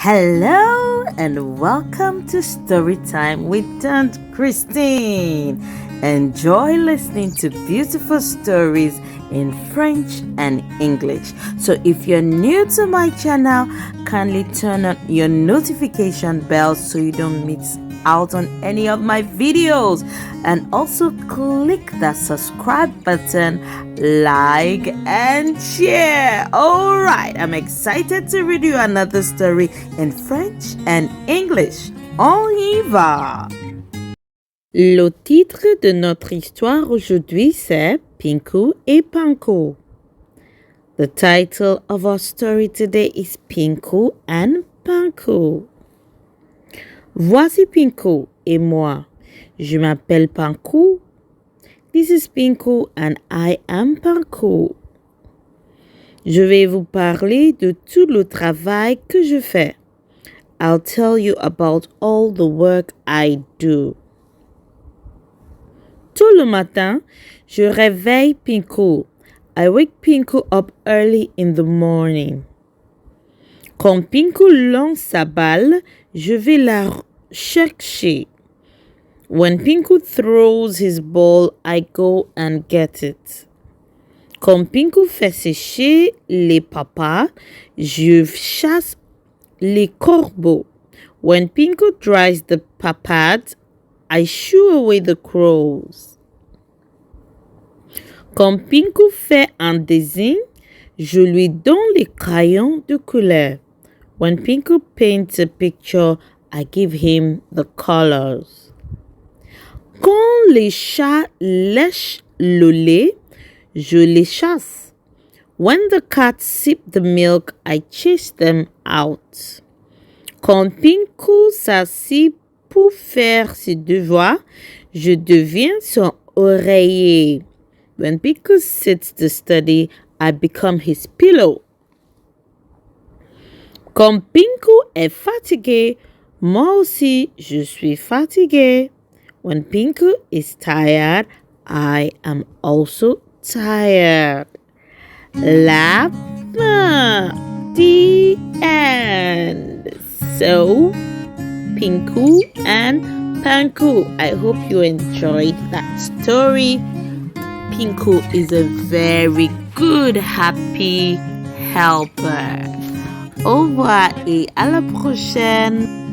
Hello and welcome to Storytime with Aunt Christine. Enjoy listening to beautiful stories in French and English. So if you're new to my channel, kindly turn on your notification bell so you don't miss out on any of my videos, and also click that subscribe button, like and share. All right, I'm excited to read you another story in French and English. On y va. Le titre de notre histoire aujourd'hui c'est Panku et Panku. The title of our story today is Panku and Panku. Voici Panku et moi. Je m'appelle Panku. This is Panku and I am Panku. Je vais vous parler de tout le travail que je fais. I'll tell you about all the work I do. Tout le matin, je réveille Panku. I wake Panku up early in the morning. Quand Panku lance sa balle, je vais la chercher. When Panku throws his ball, I go and get it. Quand Panku fait sécher les papas, je chasse les corbeaux. When Panku dries the papads, I shoo away the crows. Quand Panku fait un dessin, je lui donne les crayons de couleur. When Panku paints a picture, I give him the colors. Quand les chats lèchent le lait, je les chasse. When the cats sip the milk, I chase them out. Quand Panku s'assit pour faire ses devoirs, je deviens son oreiller. When Panku sits to study, I become his pillow. Quand Panku est fatigué, moi aussi je suis fatigué. When Panku is tired, I am also tired. La fin. The end. So, Panku and Panku. I hope you enjoyed that story. Panku is a very good, happy helper. Au revoir et à la prochaine.